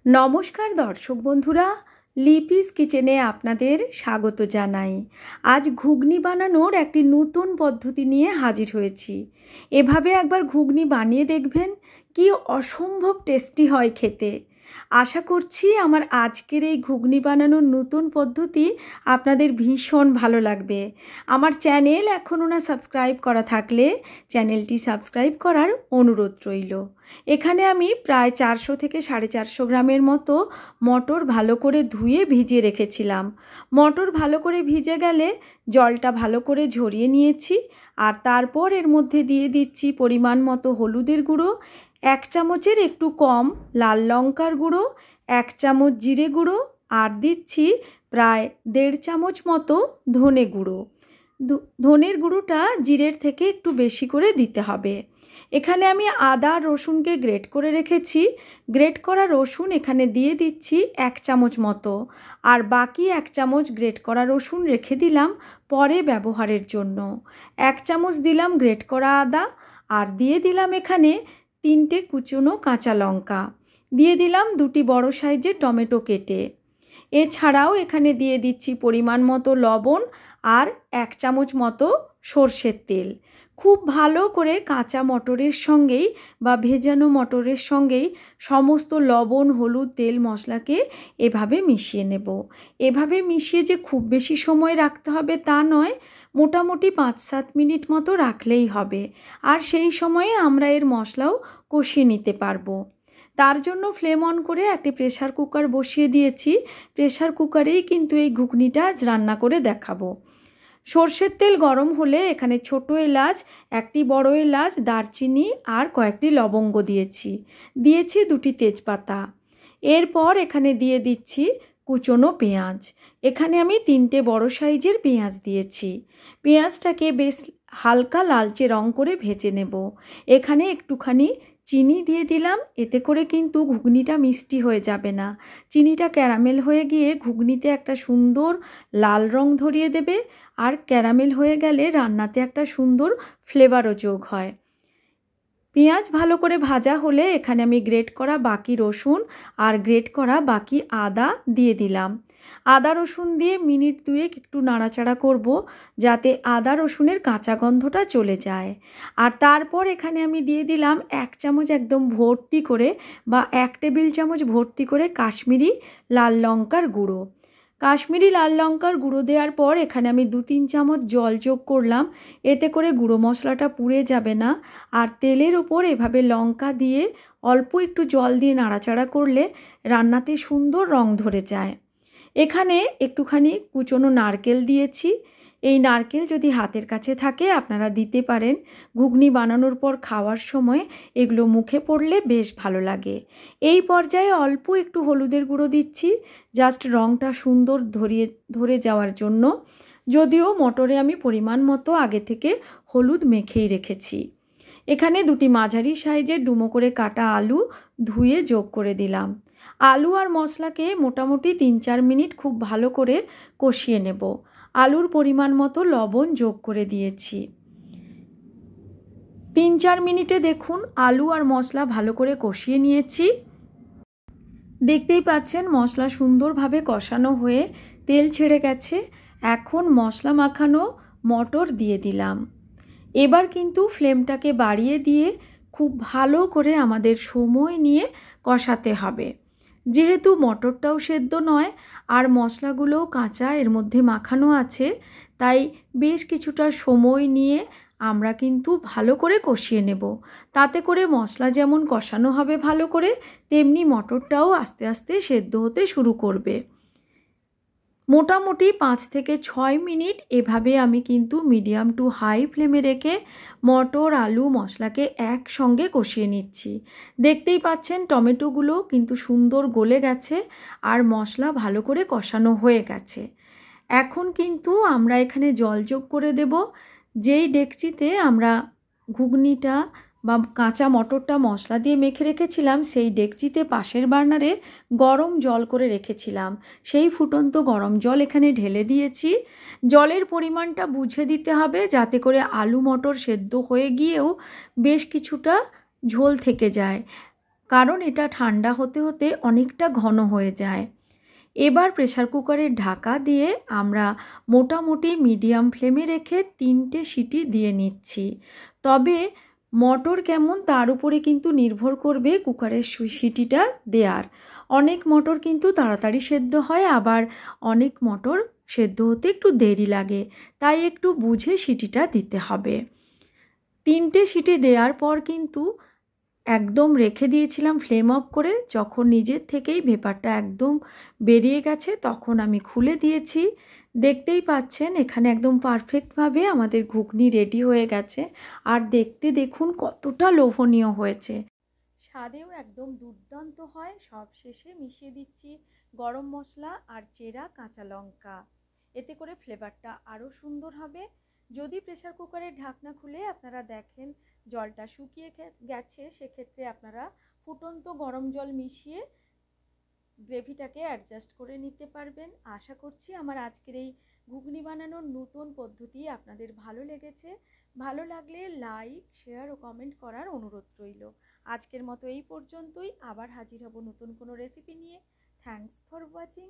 নমস্কার দর্শক বন্ধুরা, লিপিস কিচেনে আপনাদের স্বাগত জানাই। আজ ঘুগনি বানানোর একটি নতুন পদ্ধতি নিয়ে হাজির হয়েছি। এভাবে একবার ঘুগনি বানিয়ে দেখবেন, কি অসম্ভব টেস্টি হয় খেতে। আশা করছি আমার আজকের এই ঘুগনি বানানোর নতুন পদ্ধতি আপনাদের ভীষণ ভালো লাগবে। আমার চ্যানেল এখনও না সাবস্ক্রাইব করা থাকলে চ্যানেলটি সাবস্ক্রাইব করার অনুরোধ রইল। এখানে আমি প্রায় 400 থেকে 450 গ্রামের মতো মটর ভালো করে ধুয়ে ভিজিয়ে রেখেছিলাম। মটর ভালো করে ভিজে গেলে জলটা ভালো করে ঝরিয়ে নিয়েছি, আর তারপর এর মধ্যে দিয়ে দিচ্ছি পরিমাণ মতো হলুদের গুঁড়ো, 1 চামচের একটু কম লাল লঙ্কার গুঁড়ো, 1 চামচ জিরে গুঁড়ো, আর দিচ্ছি প্রায় 1.5 চামচ মতো ধনে গুঁড়ো। ধনের গুঁড়োটা জিরের থেকে একটু বেশি করে দিতে হবে। এখানে আমি আদা আর রসুনকে গ্রেট করে রেখেছি। গ্রেট করা রসুন এখানে দিয়ে দিচ্ছি 1 চামচ মতো, আর বাকি 1 চামচ গ্রেট করা রসুন রেখে দিলাম পরে ব্যবহারের জন্য। 1 চামচ দিলাম গ্রেট করা আদা, আর দিয়ে দিলাম এখানে 3টে কুচনো কাঁচা লঙ্কা, দিয়ে দিলাম 2টি বড় সাইজের টমেটো কেটে। এছাড়াও এখানে দিয়ে দিচ্ছি পরিমাণ মতো লবণ আর 1 চামচ মতো সর্ষের তেল। খুব ভালো করে কাঁচা মটরের সঙ্গেই বা ভেজানো মটরের সঙ্গেই সমস্ত লবণ, হলুদ, তেল, মশলাকে এভাবে মিশিয়ে নেব। এভাবে মিশিয়ে যে খুব বেশি সময় রাখতে হবে তা নয়, মোটামুটি 5-7 মিনিট মতো রাখলেই হবে। আর সেই সময়ে আমরা এর মশলাও কষিয়ে নিতে পারবো। তার জন্য ফ্লেম অন করে একটি প্রেসার কুকার বসিয়ে দিয়েছি। প্রেসার কুকারেই কিন্তু এই ঘুগনিটা আজ রান্না করে দেখাবো। সর্ষের তেল গরম হলে এখানে ছোট এলাচ, একটি বড় এলাচ, দারচিনি আর কয়েকটি লবঙ্গ দিয়েছি। 2টি তেজপাতা। এরপর এখানে দিয়ে দিচ্ছি কুচনো পেঁয়াজ। এখানে আমি 3টে বড় সাইজের পেঁয়াজ দিয়েছি। পেঁয়াজটাকে বেশ হালকা লালচে রং করে ভেজে নেব। এখানে একটুখানি চিনি দিয়ে দিলাম, এতে করে কিন্তু ঘুগনিটা মিষ্টি হয়ে যাবে না। চিনিটা ক্যারামেল হয়ে গিয়ে ঘুগনিতে একটা সুন্দর লাল রং ধরিয়ে দেবে, আর ক্যারামেল হয়ে গেলে রান্নাতে একটা সুন্দর ফ্লেভারও যোগ হয়। পেঁয়াজ ভালো করে ভাজা হলে এখানে আমি গ্রেট করা বাকি রসুন আর গ্রেট করা বাকি আদা দিয়ে দিলাম। আদা রসুন দিয়ে মিনিট 2 একটু নাড়াচাড়া করব, যাতে আদা রসুনের কাঁচা গন্ধটা চলে যায়। আর তারপর এখানে আমি দিয়ে দিলাম 1 চামচ একদম ভর্তি করে বা 1 টেবিল চামচ ভর্তি করে কাশ্মীরি লাল লঙ্কার গুঁড়ো। কাশ্মীরি লাল লঙ্কার গুঁড়ো দেওয়ার পর এখানে আমি 2-3 চামচ জল যোগ করলাম। এতে করে গুঁড়ো মশলাটা পুড়ে যাবে না। আর তেলের ওপর এভাবে লঙ্কা দিয়ে অল্প একটু জল দিয়ে নাড়াচাড়া করলে রান্নাতে সুন্দর রং ধরে যায়। এখানে একটুখানি কুচনো নারকেল দিয়েছি। এই নারকেল যদি হাতের কাছে থাকে আপনারা দিতে পারেন। ঘুগনি বানানোর পর খাওয়ার সময় এগুলো মুখে পড়লে বেশ ভালো লাগে। এই পর্যায়ে অল্প একটু হলুদের গুঁড়ো দিচ্ছি, জাস্ট রঙটা সুন্দর ধরে যাওয়ার জন্য। যদিও মটরে আমি পরিমাণ মতো আগে থেকে হলুদ মেখেই রেখেছি। এখানে 2টি মাঝারি সাইজের ডুমো করে কাটা আলু ধুয়ে যোগ করে দিলাম। আলু আর মশলাকে মোটামুটি 3-4 মিনিট খুব ভালো করে কষিয়ে নেব। আলুর পরিমাণ মতো লবণ যোগ করে দিয়েছি। 3-4 মিনিটে দেখুন আলু আর মশলা ভালো করে কষিয়ে নিয়েছি। দেখতেই পাচ্ছেন মশলা সুন্দরভাবে কষানো হয়ে তেল ছেড়ে গেছে। এখন মশলা মাখানো মটর দিয়ে দিলাম। এবার কিন্তু ফ্লেমটাকে বাড়িয়ে দিয়ে খুব ভালো করে আমাদের সময় নিয়ে কষাতে হবে। যেহেতু মটরটাও সেদ্ধ নয় আর মশলাগুলোও কাঁচা এর মধ্যে মাখানো আছে, তাই বেশ কিছুটা সময় নিয়ে আমরা কিন্তু ভালো করে কষিয়ে নেব। তাতে করে মশলা যেমন কষানো হবে ভালো করে, তেমনি মটরটাও আস্তে আস্তে সেদ্ধ হতে শুরু করবে। মোটামুটি 5 থেকে 6 মিনিট এভাবে আমি কিন্তু মিডিয়াম টু হাই ফ্লেমে রেখে মটর, আলু, মশলাকে একসঙ্গে কষিয়ে নিচ্ছি। দেখতেই পাচ্ছেন টমেটোগুলো কিন্তু সুন্দর গলে গেছে আর মশলা ভালো করে কষানো হয়ে গেছে। এখন কিন্তু আমরা এখানে জল যোগ করে দেব। যেই ডেকচিতে আমরা ঘুগনিটা বা কাঁচা মটরটা মশলা দিয়ে মেখে রেখেছিলাম, সেই ডেকচিতে পাশের বার্নারে গরম জল করে রেখেছিলাম। সেই ফুটন্ত গরম জল এখানে ঢেলে দিয়েছি। জলের পরিমাণটা বুঝে দিতে হবে, যাতে করে আলু মটর সেদ্ধ হয়ে গিয়েও বেশ কিছুটা ঝোল থেকে যায়। কারণ এটা ঠান্ডা হতে হতে অনেকটা ঘন হয়ে যায়। এবার প্রেসার কুকারের ঢাকা দিয়ে আমরা মোটামুটি মিডিয়াম ফ্লেমে রেখে 3টে সিটি দিয়ে নিচ্ছি। তবে মটর কেমন তার উপরে কিন্তু নির্ভর করবে কুকারের সিটিটা দেওয়ার। অনেক মটর কিন্তু তাড়াতাড়ি সেদ্ধ হয়, আবার অনেক মটর সেদ্ধ হতে একটু দেরি লাগে, তাই একটু বুঝে সিটিটা দিতে হবে। 3টে সিটি দেওয়ার পর কিন্তু একদম রেখে দিয়েছিলাম ফ্লেম অফ করে। যখন নিজের থেকেই ভেপারটা একদম বেরিয়ে গেছে তখন আমি খুলে দিয়েছি। দেখতেই পাচ্ছেন এখানে একদম পারফেক্টভাবে আমাদের ঘুগনি রেডি হয়ে গেছে। আর দেখতে দেখুন কতটা লোভনীয় হয়েছে, স্বাদেও একদম দুর্দান্ত হয়। সব শেষে মিশিয়ে দিচ্ছি গরম মশলা আর চেরা কাঁচা লঙ্কা, এতে করে ফ্লেভারটা আরও সুন্দর হবে। যদি প্রেসার কুকারের ঢাকনা খুলে আপনারা দেখেন জলটা শুকিয়ে গেছে, সেক্ষেত্রে আপনারা ফুটন্ত গরম জল মিশিয়ে গ্রেভিটাকে অ্যাডজাস্ট করে নিতে পারবেন। আশা করছি আমার আজকের এই ঘুগনি বানানোর নতুন পদ্ধতি আপনাদের ভালো লেগেছে। ভালো লাগলে লাইক, শেয়ার ও কমেন্ট করার অনুরোধ রইল। আজকের মতো এই পর্যন্তই, আবার হাজির হব নতুন কোনো রেসিপি নিয়ে। Thanks for watching.